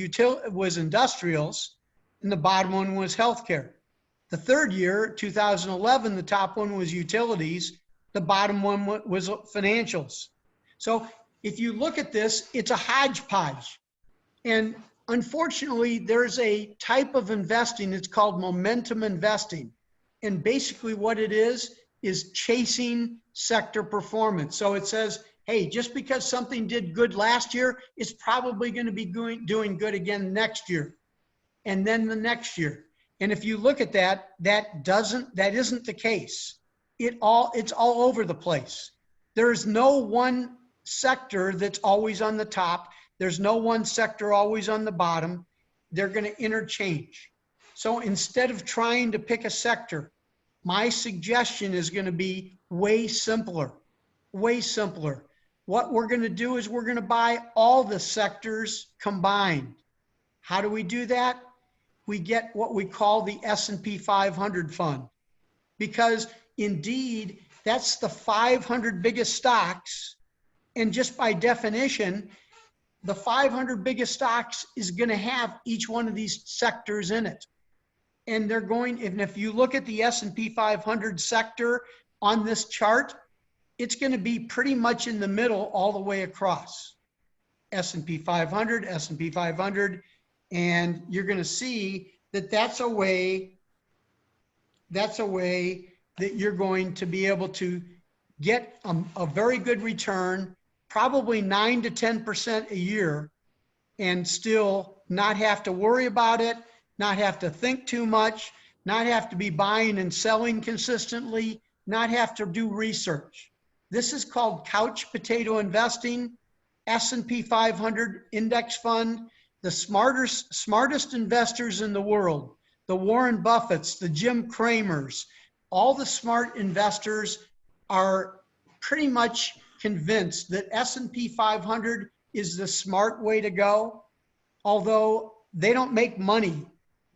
industrials, and the bottom one was healthcare. The third year, 2011, the top one was utilities, the bottom one was financials. So if you look at this, it's a hodgepodge. And unfortunately, there's a type of investing, it's called momentum investing. And basically what it is chasing sector performance. So it says, hey, just because something did good last year, it's probably going to be doing good again next year, and then the next year. And if you look at that, that isn't the case. It's all over the place. There is no one sector that's always on the top. There's no one sector always on the bottom. They're going to interchange. So instead of trying to pick a sector, my suggestion is going to be way simpler, way simpler. What we're going to do is we're going to buy all the sectors combined. How do we do that? We get what we call the S&P 500 fund, because indeed that's the 500 biggest stocks. And just by definition, the 500 biggest stocks is going to have each one of these sectors in it. And and if you look at the S&P 500 sector on this chart, it's going to be pretty much in the middle all the way across. S&P 500, S&P 500, and you're going to see that that's a way that you're going to be able to get a very good return, probably 9 to 10% a year, and still not have to worry about it, not have to think too much, not have to be buying and selling consistently, not have to do research. This is called couch potato investing, S&P 500 index fund. The smartest investors in the world, the Warren Buffetts, the Jim Cramers, all the smart investors are pretty much convinced that S&P 500 is the smart way to go, although they don't make money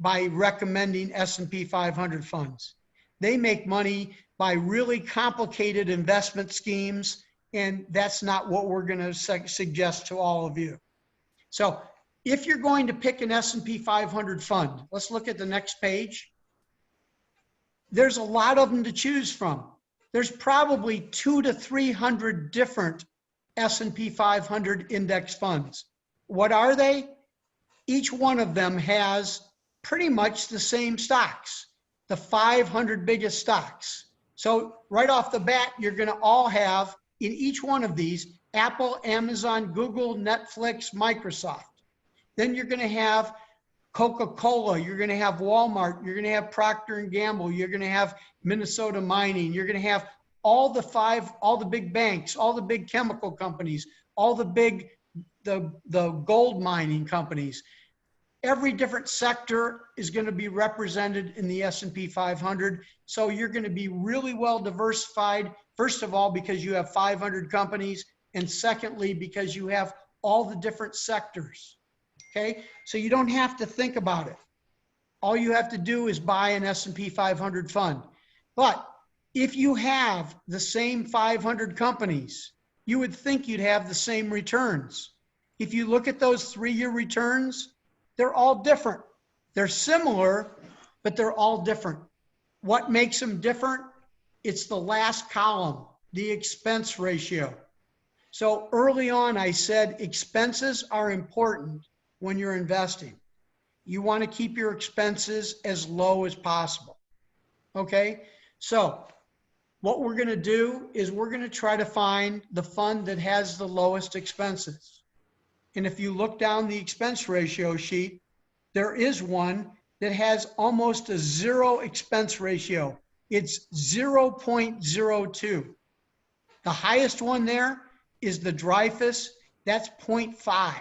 by recommending S&P 500 funds. They make money by really complicated investment schemes, and that's not what we're going to suggest to all of you. So if you're going to pick an S&P 500 fund, let's look at the next page. There's a lot of them to choose from. There's probably 200 to 300 different S&P 500 index funds. What are they? Each one of them has pretty much the same stocks, the 500 biggest stocks. So right off the bat, you're going to all have in each one of these Apple, Amazon, Google, Netflix, Microsoft. Then you're going to have Coca-Cola, you're going to have Walmart, you're going to have Procter & Gamble, you're going to have Minnesota Mining, you're going to have all the big banks, all the big chemical companies, all the gold mining companies. Every different sector is going to be represented in the S&P 500. So you're going to be really well diversified, first of all, because you have 500 companies, and secondly, because you have all the different sectors. Okay, so you don't have to think about it. All you have to do is buy an S&P 500 fund. But if you have the same 500 companies, you would think you'd have the same returns. If you look at those 3-year returns, they're all different. They're similar, but they're all different. What makes them different? It's the last column, the expense ratio. So early on, I said expenses are important when you're investing. You want to keep your expenses as low as possible. Okay, so what we're going to do is we're going to try to find the fund that has the lowest expenses. And if you look down the expense ratio sheet, there is one that has almost a 0 expense ratio. It's 0.02. The highest one there is the Dreyfus, that's 0.5.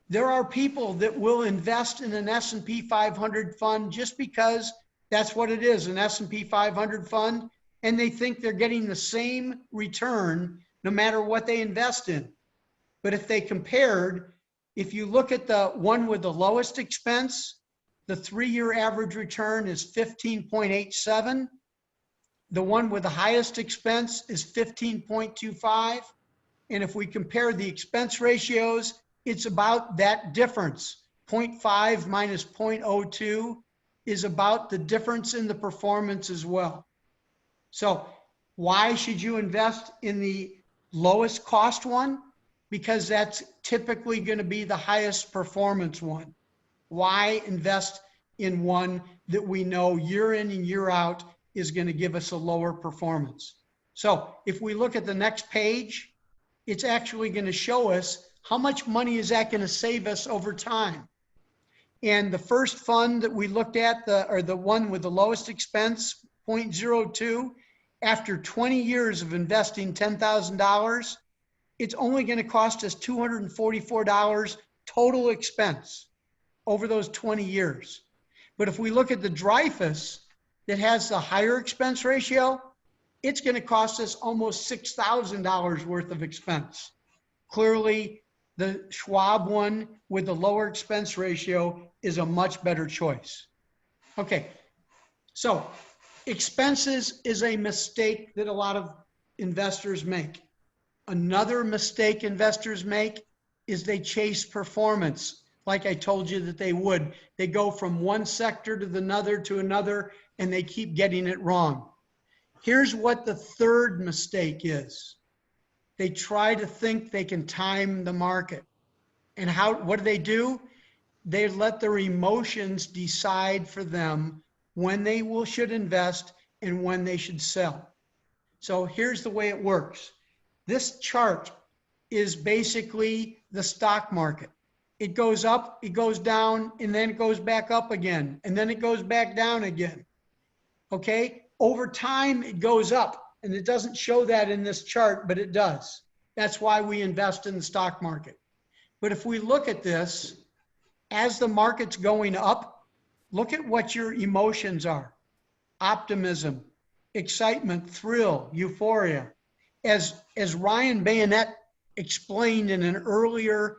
There are people that will invest in an S&P 500 fund just because that's what it is, an S&P 500 fund, and they think they're getting the same return no matter what they invest in. But if they compared, if you look at the one with the lowest expense, the 3-year average return is 15.87. The one with the highest expense is 15.25. And if we compare the expense ratios, it's about that difference. 0.5 minus 0.02 is about the difference in the performance as well. So why should you invest in the lowest cost one? Because that's typically going to be the highest performance one. Why invest in one that we know year in and year out is going to give us a lower performance? So if we look at the next page, it's actually going to show us how much money is that going to save us over time. And the first fund that we looked at, the one with the lowest expense, 0.02, after 20 years of investing $10,000, it's only going to cost us $244 total expense over those 20 years. But if we look at the Dreyfus that has the higher expense ratio, it's going to cost us almost $6,000 worth of expense. Clearly, the Schwab one with the lower expense ratio is a much better choice. Okay, so expenses is a mistake that a lot of investors make. Another mistake investors make is they chase performance, like I told you that they would. They go from one sector to another, and they keep getting it wrong. Here's what the third mistake is. They try to think they can time the market. And what do? They let their emotions decide for them when they should invest and when they should sell. So here's the way it works. This chart is basically the stock market. It goes up, it goes down, and then it goes back up again, and then it goes back down again. Okay? Over time, it goes up, and it doesn't show that in this chart, but it does. That's why we invest in the stock market. But if we look at this, as the market's going up, look at what your emotions are. Optimism, excitement, thrill, euphoria. As Ryan Bayonet explained in an earlier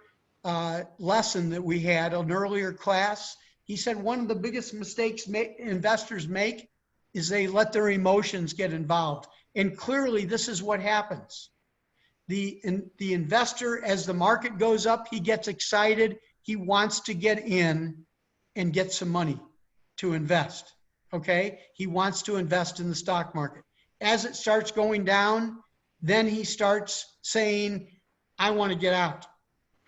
lesson that we had, an earlier class, he said one of the biggest mistakes investors make is they let their emotions get involved. And clearly this is what happens. The investor, as the market goes up, he gets excited. He wants to get in and get some money to invest, okay? He wants to invest in the stock market. As it starts going down, then he starts saying, I want to get out,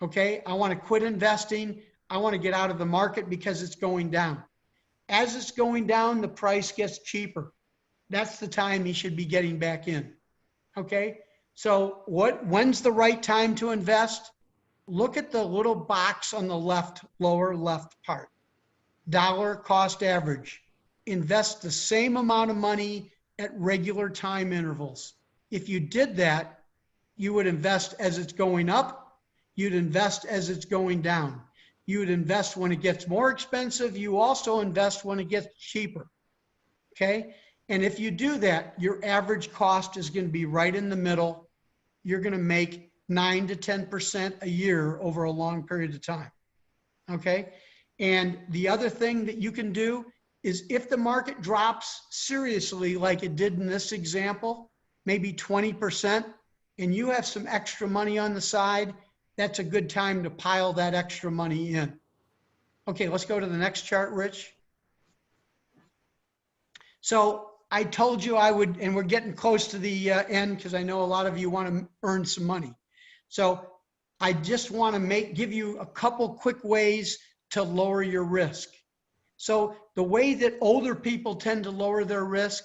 okay? I want to quit investing. I want to get out of the market because it's going down. As it's going down, the price gets cheaper. That's the time he should be getting back in, okay? So when's the right time to invest? Look at the little box on the left, lower left part. Dollar cost average. Invest the same amount of money at regular time intervals. If you did that, you would invest as it's going up. You'd invest as it's going down. You would invest when it gets more expensive. You also invest when it gets cheaper. Okay? And if you do that, your average cost is going to be right in the middle. You're going to make 9 to 10% a year over a long period of time. Okay? And the other thing that you can do is if the market drops seriously, like it did in this example, maybe 20%, and you have some extra money on the side, that's a good time to pile that extra money in. Okay, let's go to the next chart, Rich. So I told you I would, and we're getting close to the end because I know a lot of you want to earn some money. So I just want to give you a couple quick ways to lower your risk. So the way that older people tend to lower their risk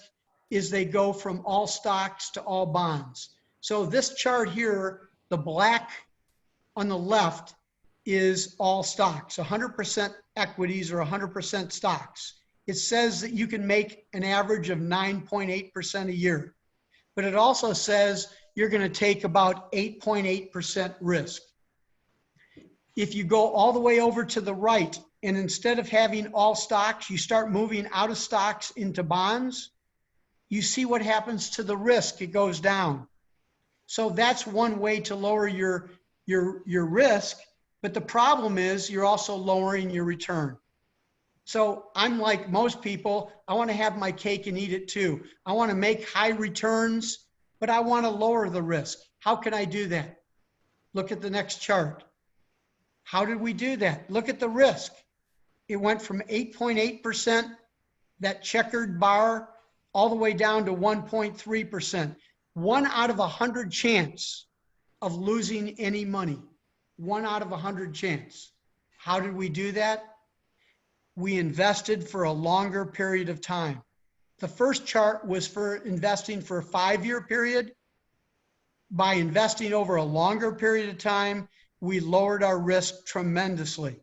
is they go from all stocks to all bonds. So this chart here, the black on the left is all stocks, 100% equities or 100% stocks. It says that you can make an average of 9.8% a year, but it also says you're going to take about 8.8% risk. If you go all the way over to the right, and instead of having all stocks, you start moving out of stocks into bonds, you see what happens to the risk. It goes down. So that's one way to lower your risk, but the problem is you're also lowering your return. So I'm like most people, I want to have my cake and eat it too. I want to make high returns, but I want to lower the risk. How can I do that? Look at the next chart. How did we do that? Look at the risk. It went from 8.8%, that checkered bar, all the way down to 1.3%. 1 out of 100 chance of losing any money. 1 out of 100 chance. How did we do that? We invested for a longer period of time. The first chart was for investing for a 5-year period. By investing over a longer period of time, we lowered our risk tremendously.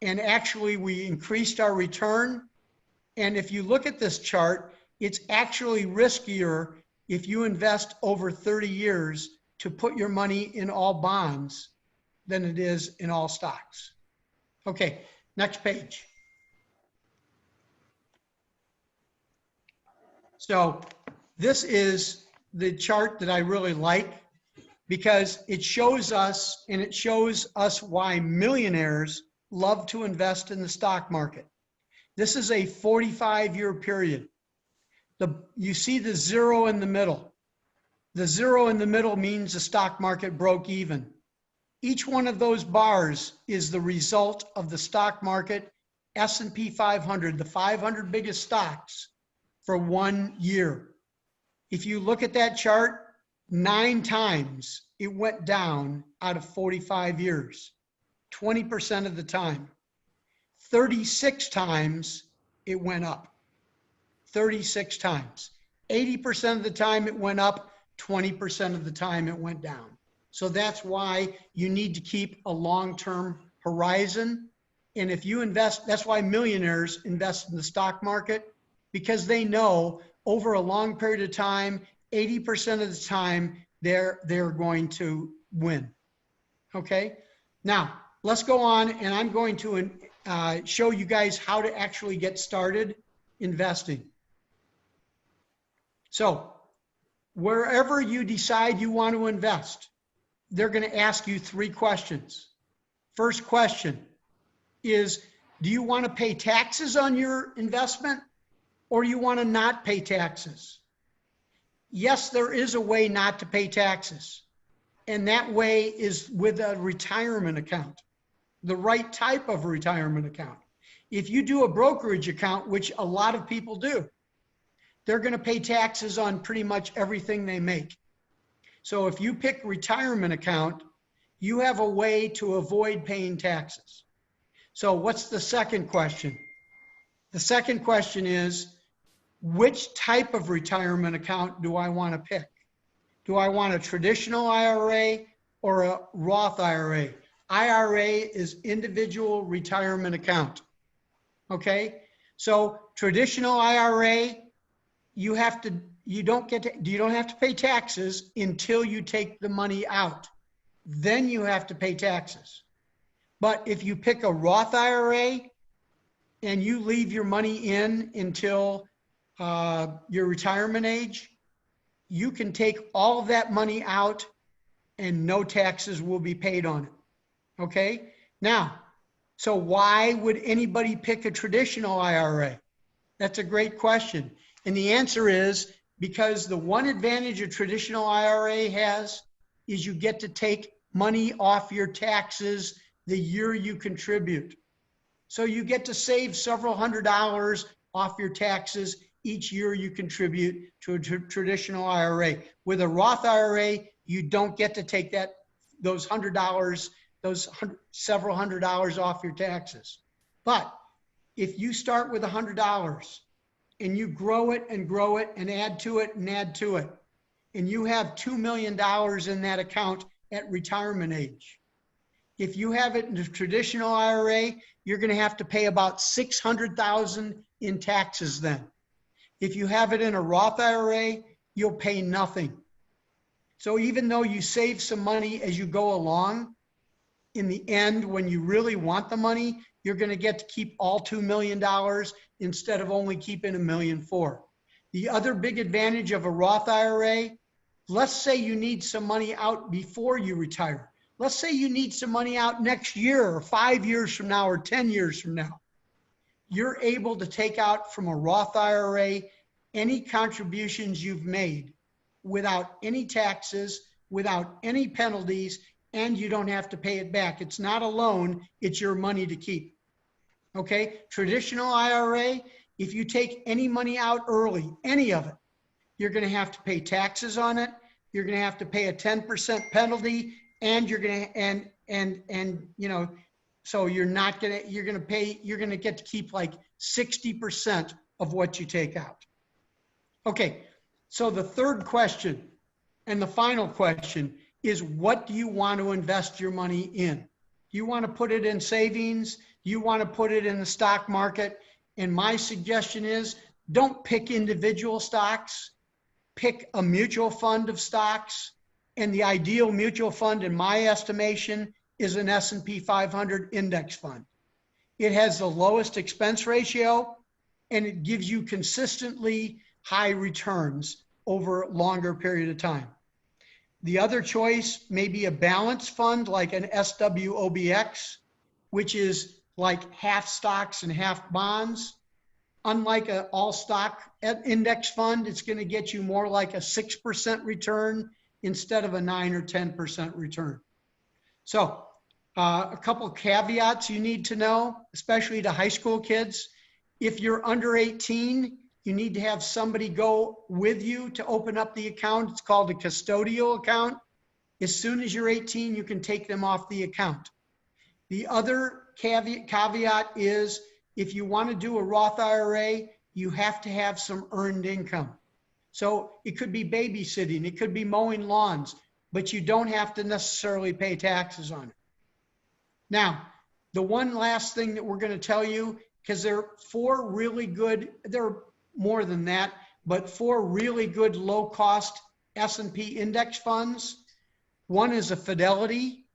And actually, we increased our return. And if you look at this chart, it's actually riskier if you invest over 30 years to put your money in all bonds than it is in all stocks. Okay, next page. So this is the chart that I really like because it shows us, and it shows us why millionaires love to invest in the stock market. This is a 45-year period. You see the zero in the middle. The zero in the middle means the stock market broke even. Each one of those bars is the result of the stock market S&P 500, the 500 biggest stocks for 1 year. If you look at that chart, 9 times it went down out of 45 years, 20% of the time. 36 times it went up, 36 times. 80% of the time it went up, 20% of the time it went down. So that's why you need to keep a long-term horizon. And if you invest, that's why millionaires invest in the stock market, because they know over a long period of time, 80% of the time, they're going to win. Okay? Now, let's go on, and I'm going to show you guys how to actually get started investing. So, wherever you decide you want to invest, they're going to ask you 3 questions. First question is, do you want to pay taxes on your investment, or you want to not pay taxes? Yes, there is a way not to pay taxes, and that way is with a retirement account, the right type of retirement account. If you do a brokerage account, which a lot of people do, they're going to pay taxes on pretty much everything they make. So if you pick retirement account, you have a way to avoid paying taxes. So what's the second question? The second question is, which type of retirement account do I want to pick? Do I want a traditional IRA or a Roth IRA? IRA is individual retirement account. Okay? So traditional IRA, you don't have to pay taxes until you take the money out. Then you have to pay taxes. But if you pick a Roth IRA and you leave your money in until your retirement age, you can take all of that money out and no taxes will be paid on it. Okay? Now, so why would anybody pick a traditional IRA? That's a great question. And the answer is because the one advantage a traditional IRA has is you get to take money off your taxes the year you contribute. So you get to save several $100s off your taxes each year you contribute to a traditional IRA. With a Roth IRA, you don't get to take those $100, several $100s off your taxes. But if you start with $100 and you grow it and add to it and add to it, and you have $2 million in that account at retirement age, if you have it in a traditional IRA, you're going to have to pay about $600,000 in taxes then. If you have it in a Roth IRA, you'll pay nothing. So even though you save some money as you go along, in the end, when you really want the money, you're going to get to keep all $2 million instead of only keeping $1.4 million. The other big advantage of a Roth IRA, let's say you need some money out before you retire. Let's say you need some money out next year or 5 years from now or 10 years from now. You're able to take out from a Roth IRA any contributions you've made without any taxes, without any penalties, and you don't have to pay it back. It's not a loan, it's your money to keep. Okay? Traditional IRA, if you take any money out early, any of it, you're going to have to pay taxes on it. You're going to have to pay a 10% penalty, and you're going to and you know, so you're going to get to keep like 60% of what you take out. Okay, so the third question and the final question is, what do you want to invest your money in? Do you want to put it in savings? Do you want to put it in the stock market? And my suggestion is, don't pick individual stocks. Pick a mutual fund of stocks. And the ideal mutual fund, in my estimation, is an S&P 500 index fund. It has the lowest expense ratio, and it gives you consistently high returns over a longer period of time. The other choice may be a balanced fund like an SWOBX, which is like half stocks and half bonds. Unlike an all stock index fund, it's going to get you more like a 6% return instead of a 9 or 10% return. So a couple caveats you need to know, especially to high school kids. If you're under 18, you need to have somebody go with you to open up the account. It's called a custodial account. As soon as you're 18, you can take them off the account. The other caveat is, if you want to do a Roth IRA, you have to have some earned income. So it could be babysitting, it could be mowing lawns, but you don't have to necessarily pay taxes on it. Now, the one last thing that we're going to tell you, because there are four really good, there are more than that, but four really good low-cost S&P index funds. One is a Fidelity,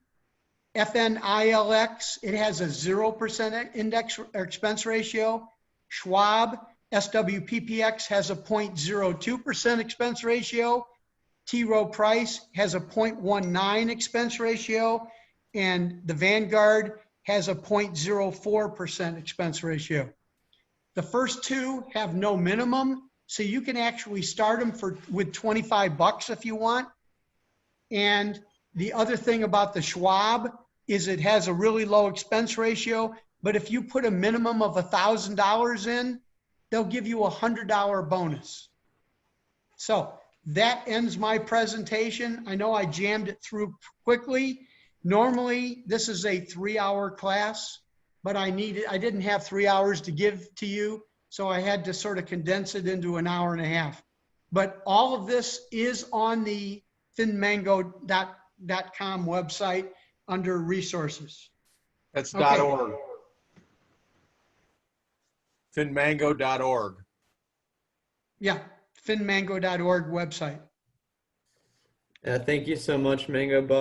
FNILX. It has a 0% index or expense ratio. Schwab, SWPPX, has a 0.02% expense ratio. T. Rowe Price has a 0.19 expense ratio. And the Vanguard has a 0.04% expense ratio. The first two have no minimum, so you can actually start them with 25 bucks if you want. And the other thing about the Schwab is it has a really low expense ratio, but if you put a minimum of $1,000 in, they'll give you a $100 bonus. So that ends my presentation. I know I jammed it through quickly. Normally, this is a 3-hour class, but I didn't have 3 hours to give to you, so I had to sort of condense it into an hour and a half. But all of this is on the finmango.com website under resources. That's Okay. .org. Finmango.org. Yeah, finmango.org website. Thank you so much, Mango Bob.